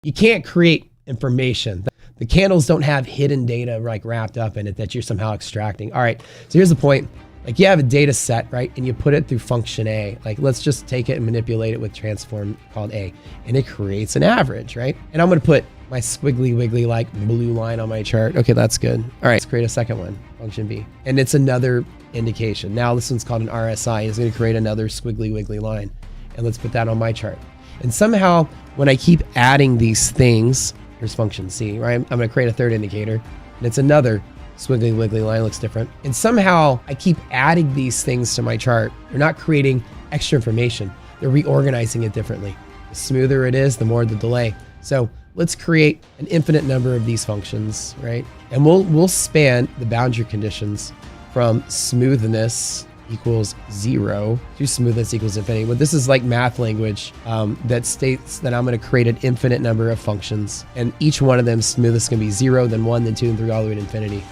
You can't create information. The candles don't have hidden data like wrapped up in it that you're somehow extracting. All right, so here's the point. Like you have a data set, right? And you put it through function A. Like let's just take it and manipulate it with transform called A. And it creates an average, right? And I'm gonna put my squiggly wiggly like blue line on my chart. Okay, that's good. All right, let's create a second one, function B. And it's another indication. Now this one's called an RSI. It's gonna create another squiggly wiggly line. And let's put that on my chart. And somehow when I keep adding these things, here's function C, right? I'm gonna create a third indicator and it's another squiggly wiggly line, looks different. And somehow I keep adding these things to my chart. They're not creating extra information. They're reorganizing it differently. The smoother it is, the more the delay. So let's create an infinite number of these functions, right? And we'll span the boundary conditions from smoothness equals 0 to smoothness equals infinity. But this is like math language that states that I'm going to create an infinite number of functions, and each one of them smoothness can be 0, then 1, then 2, and 3, all the way to infinity.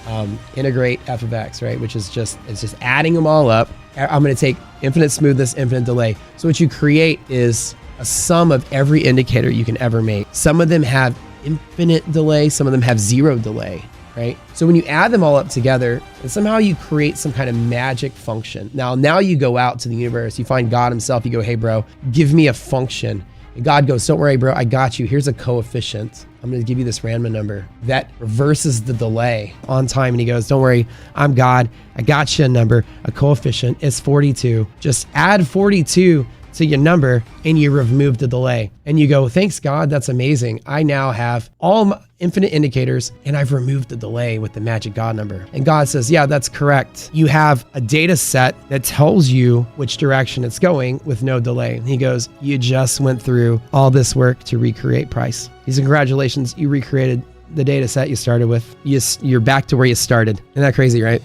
Integrate f of x, right? Which is just adding them all up. I'm going to take infinite smoothness, infinite delay. So what you create is a sum of every indicator you can ever make. Some of them have infinite delay, some of them have 0 delay. Right? So when you add them all up together, and somehow you create some kind of magic function. Now you go out to the universe, you find God himself, you go, hey bro, give me a function. And God goes, don't worry bro, I got you. Here's a coefficient. I'm gonna give you this random number that reverses the delay on time. And he goes, don't worry, I'm God. I got you a number, a coefficient, it's 42. Just add 42 to your number and you remove the delay. And you go, thanks God, that's amazing. I now have all my infinite indicators and I've removed the delay with the magic God number. And God says, yeah, that's correct. You have a data set that tells you which direction it's going with no delay. And he goes, you just went through all this work to recreate price. He said, congratulations, you recreated the data set you started with. You're back to where you started. Isn't that crazy, right?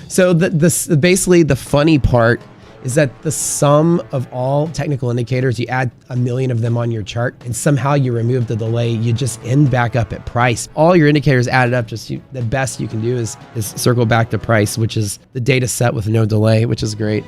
So basically the funny part is that the sum of all technical indicators, you add 1,000,000 of them on your chart and somehow you remove the delay, you just end back up at price. All your indicators added up, the best you can do is circle back to price, which is the data set with no delay, which is great.